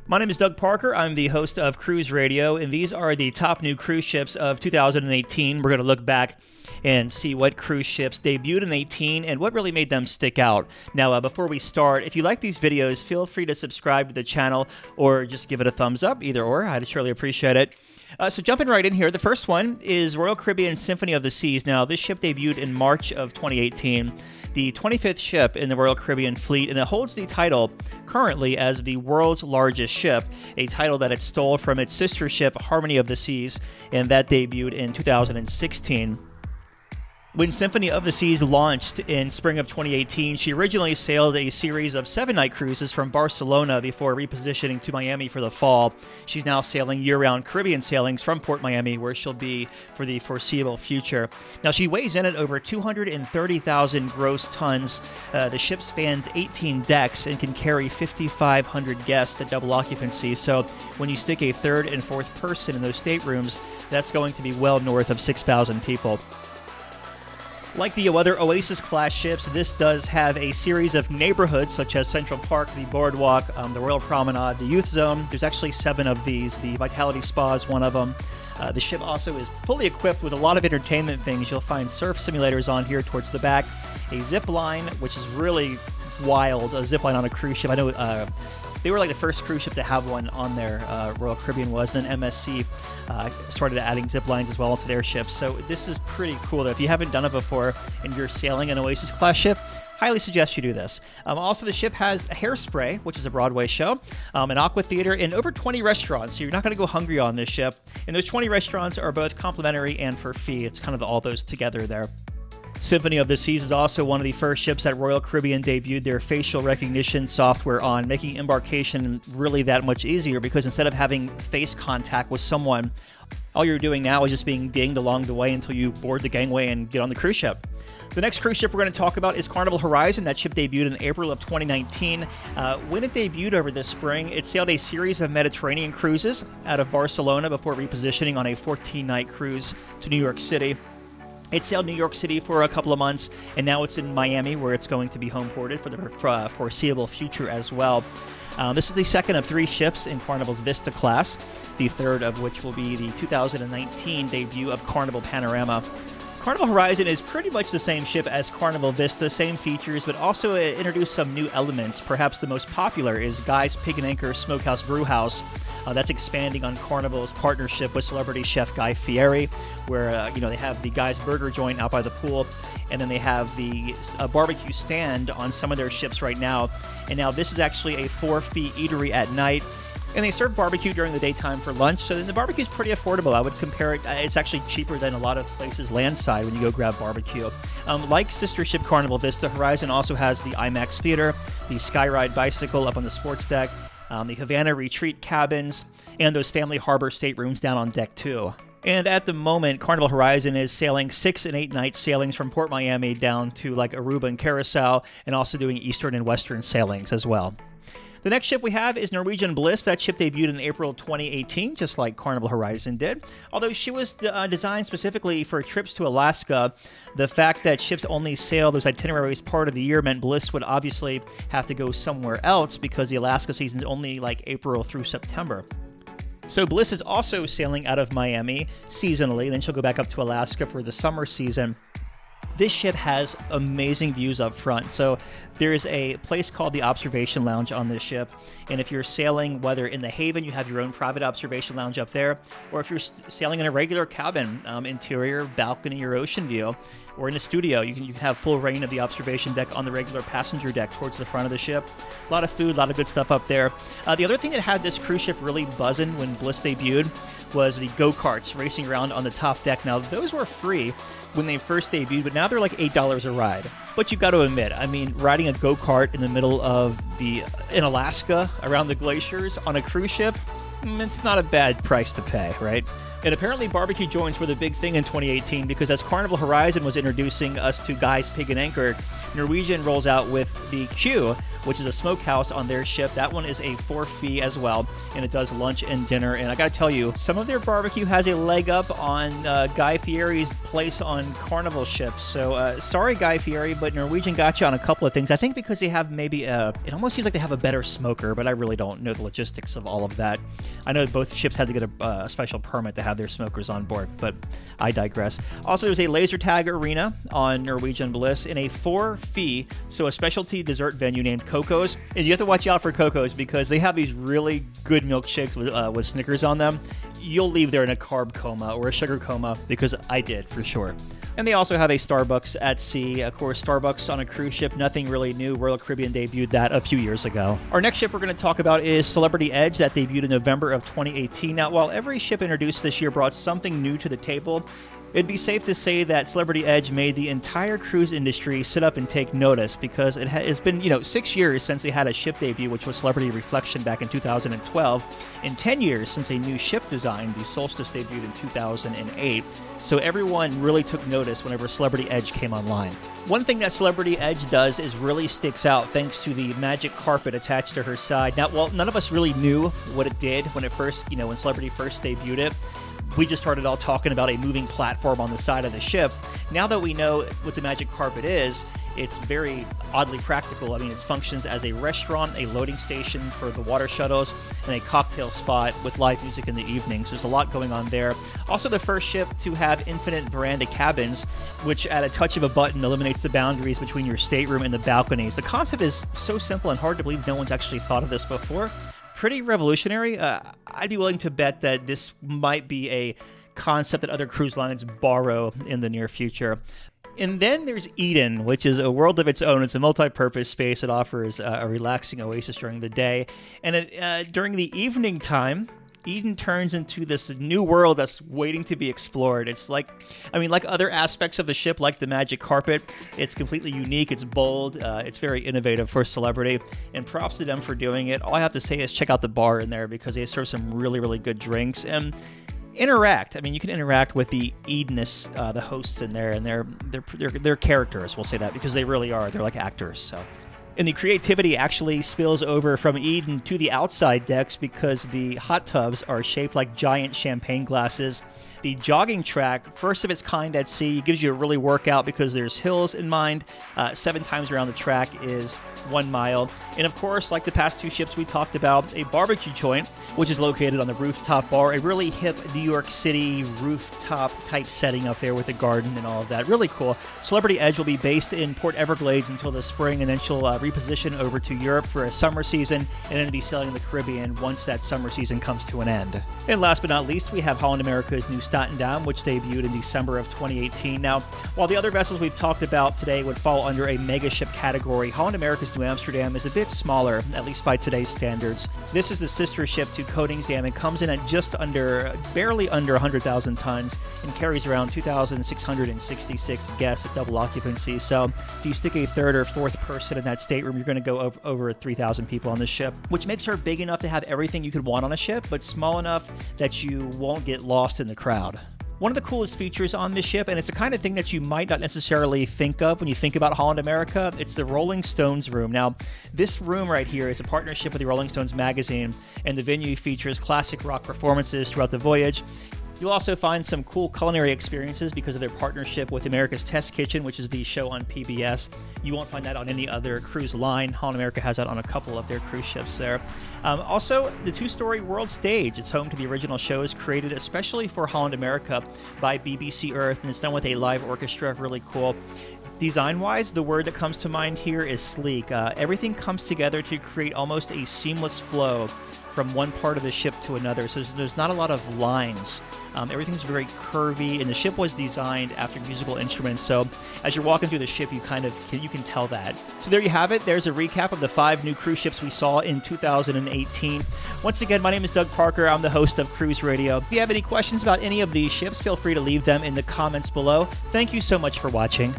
My name is Doug Parker. I'm the host of Cruise Radio, and these are the top new cruise ships of 2018. We're going to look back and see what cruise ships debuted in 18 and what really made them stick out. Now, before we start, if you like these videos, feel free to subscribe to the channel or just give it a thumbs up, either or. I'd surely appreciate it. So jumping right in here, the first one is Royal Caribbean Symphony of the Seas. Now, this ship debuted in March of 2018, the 25th ship in the Royal Caribbean fleet, and it holds the title currently as the world's largest ship, a title that it stole from its sister ship, Harmony of the Seas, and that debuted in 2016. When Symphony of the Seas launched in spring of 2018, she originally sailed a series of 7-night cruises from Barcelona before repositioning to Miami for the fall. She's now sailing year-round Caribbean sailings from Port Miami, where she'll be for the foreseeable future. Now, she weighs in at over 230,000 gross tons. The ship spans 18 decks and can carry 5,500 guests at double occupancy. So when you stick a third and fourth person in those staterooms, that's going to be well north of 6,000 people. Like the other Oasis-class ships, this does have a series of neighborhoods such as Central Park, the Boardwalk, the Royal Promenade, the Youth Zone. There's actually 7 of these. The Vitality Spa is one of them. The ship also is fully equipped with a lot of entertainment things. You'll find surf simulators on here towards the back, a zip line, which is really wild, a zip line on a cruise ship. I know they were like the first cruise ship to have one on there, Royal Caribbean was. Then MSC started adding zip lines as well to their ships. So this is pretty cool. If you haven't done it before and you're sailing an Oasis-class ship, highly suggest you do this. Also, the ship has Hairspray, which is a Broadway show, an aqua theater, and over 20 restaurants. So you're not going to go hungry on this ship. And those 20 restaurants are both complimentary and for fee. It's kind of all those together there. Symphony of the Seas is also one of the first ships that Royal Caribbean debuted their facial recognition software on, making embarkation really that much easier because instead of having face contact with someone, all you're doing now is just being dinged along the way until you board the gangway and get on the cruise ship. The next cruise ship we're going to talk about is Carnival Horizon. That ship debuted in April of 2019. When it debuted over this spring, it sailed a series of Mediterranean cruises out of Barcelona before repositioning on a 14-night cruise to New York City. It sailed New York City for a couple of months, and now it's in Miami, where it's going to be home ported for the foreseeable future as well. This is the second of 3 ships in Carnival's Vista class, the third of which will be the 2019 debut of Carnival Panorama. Carnival Horizon is pretty much the same ship as Carnival Vista, same features, but also introduced some new elements. Perhaps the most popular is Guy's Pig and Anchor Smokehouse Brewhouse. That's expanding on Carnival's partnership with celebrity chef Guy Fieri, where they have the Guy's Burger joint out by the pool, and then they have the barbecue stand on some of their ships right now. And now this is actually a 4-fee eatery at night. And they serve barbecue during the daytime for lunch, so the barbecue is pretty affordable. I would compare it, it's actually cheaper than a lot of places landside when you go grab barbecue. Like sister ship Carnival Vista, Horizon also has the IMAX Theater, the Skyride Bicycle up on the sports deck, the Havana Retreat cabins, and those family harbor staterooms down on deck 2. And at the moment, Carnival Horizon is sailing 6- and 8-night sailings from Port Miami down to like Aruba and Curacao, and also doing eastern and western sailings as well. The next ship we have is Norwegian Bliss. That ship debuted in April 2018, just like Carnival Horizon did. Although she was designed specifically for trips to Alaska, the fact that ships only sail those itineraries part of the year meant Bliss would obviously have to go somewhere else because the Alaska season is only like April through September. So Bliss is also sailing out of Miami seasonally, then she'll go back up to Alaska for the summer season. This ship has amazing views up front. So there is a place called the Observation Lounge on this ship. And if you're sailing, whether in the Haven, you have your own private observation lounge up there, or if you're sailing in a regular cabin, interior, balcony, or ocean view, or in a studio, you can have full reign of the observation deck on the regular passenger deck towards the front of the ship. A lot of food, a lot of good stuff up there. The other thing that had this cruise ship really buzzing when Bliss debuted was the go-karts racing around on the top deck. Now, those were free when they first debuted, but now they're like $8 a ride. But you've got to admit, I mean, riding a go-kart in the middle of in Alaska around the glaciers on a cruise ship, It's not a bad price to pay, right? And apparently barbecue joints were the big thing in 2018 because as Carnival Horizon was introducing us to Guy's Pig and Anchor, Norwegian rolls out with the Q, which is a smokehouse on their ship. That one is a 4 fee as well, and it does lunch and dinner. And I gotta tell you, some of their barbecue has a leg up on Guy Fieri's place on Carnival ships. So sorry, Guy Fieri, but Norwegian got you on a couple of things. I think because they have maybe it almost seems like they have a better smoker, but I really don't know the logistics of all of that. I know both ships had to get a special permit to have their smokers on board, but I digress. Also, there's a laser tag arena on Norwegian Bliss in a 4 fee, so a specialty dessert venue named Coco's. And you have to watch out for Coco's because they have these really good milkshakes with Snickers on them. You'll leave there in a carb coma or a sugar coma, because I did for sure. And they also have a Starbucks at sea. Of course, Starbucks on a cruise ship, nothing really new. Royal Caribbean debuted that a few years ago. Our next ship we're going to talk about is Celebrity Edge, that debuted in November of 2018. Now, while every ship introduced this year brought something new to the table, it'd be safe to say that Celebrity Edge made the entire cruise industry sit up and take notice, because it's been, 6 years since they had a ship debut, which was Celebrity Reflection back in 2012, and 10 years since a new ship design, the Solstice, debuted in 2008. So everyone really took notice whenever Celebrity Edge came online. One thing that Celebrity Edge does is really sticks out thanks to the magic carpet attached to her side. Now, well, none of us really knew what it did when it first, when Celebrity first debuted it. We just started all talking about a moving platform on the side of the ship. Now that we know what the magic carpet is, it's very oddly practical. I mean, it functions as a restaurant, a loading station for the water shuttles, and a cocktail spot with live music in the evenings. There's a lot going on there. Also, the first ship to have infinite veranda cabins, which at a touch of a button eliminates the boundaries between your stateroom and the balconies. The concept is so simple and hard to believe no one's actually thought of this before. Pretty revolutionary. I'd be willing to bet that this might be a concept that other cruise lines borrow in the near future. And then there's Eden, which is a world of its own. It's a multi-purpose space. It offers a relaxing oasis during the day. And during the evening time, Eden turns into this new world that's waiting to be explored. It's like other aspects of the ship, like the magic carpet, it's completely unique, it's bold, it's very innovative for Celebrity, and props to them for doing it. All I have to say is check out the bar in there, because they serve some really, really good drinks, and interact. I mean, you can interact with the Edenists, the hosts in there, and they're characters, we'll say that, because they really are. They're like actors, so... And the creativity actually spills over from Eden to the outside decks, because the hot tubs are shaped like giant champagne glasses. The jogging track, first of its kind at sea, gives you a really workout because there's hills in mind. 7 times around the track is 1 mile. And of course, like the past 2 ships we talked about, a barbecue joint, which is located on the rooftop bar, a really hip New York City rooftop type setting up there with a garden and all of that. Really cool. Celebrity Edge will be based in Port Everglades until the spring, and then she'll reposition over to Europe for a summer season, and then be sailing in the Caribbean once that summer season comes to an end. And last but not least, we have Holland America's Nieuw Statendam, which debuted in December of 2018. Now, while the other vessels we've talked about today would fall under a mega ship category, Holland America's Nieuw Amsterdam is a bit smaller, at least by today's standards. This is the sister ship to Koningsdam and comes in at barely under 100,000 tons, and carries around 2,666 guests at double occupancy. So if you stick a third or fourth person in that stateroom, you're going to go over 3,000 people on the ship, which makes her big enough to have everything you could want on a ship, but small enough that you won't get lost in the crowd. One of the coolest features on this ship, and it's the kind of thing that you might not necessarily think of when you think about Holland America, it's the Rolling Stones room. Now, this room right here is a partnership with the Rolling Stones magazine, and the venue features classic rock performances throughout the voyage. You'll also find some cool culinary experiences because of their partnership with America's Test Kitchen, which is the show on PBS. You won't find that on any other cruise line. Holland America has that on a couple of their cruise ships there. Also, the 2-story world stage. It's home to the original shows created especially for Holland America by BBC Earth, and it's done with a live orchestra. Really cool. Design-wise, the word that comes to mind here is sleek. Everything comes together to create almost a seamless flow from one part of the ship to another, so there's not a lot of lines. Everything's very curvy, and the ship was designed after musical instruments, so as you're walking through the ship, you can tell that. So there you have it. There's a recap of the 5 new cruise ships we saw in 2018. Once again, my name is Doug Parker. I'm the host of Cruise Radio. If you have any questions about any of these ships, feel free to leave them in the comments below. Thank you so much for watching.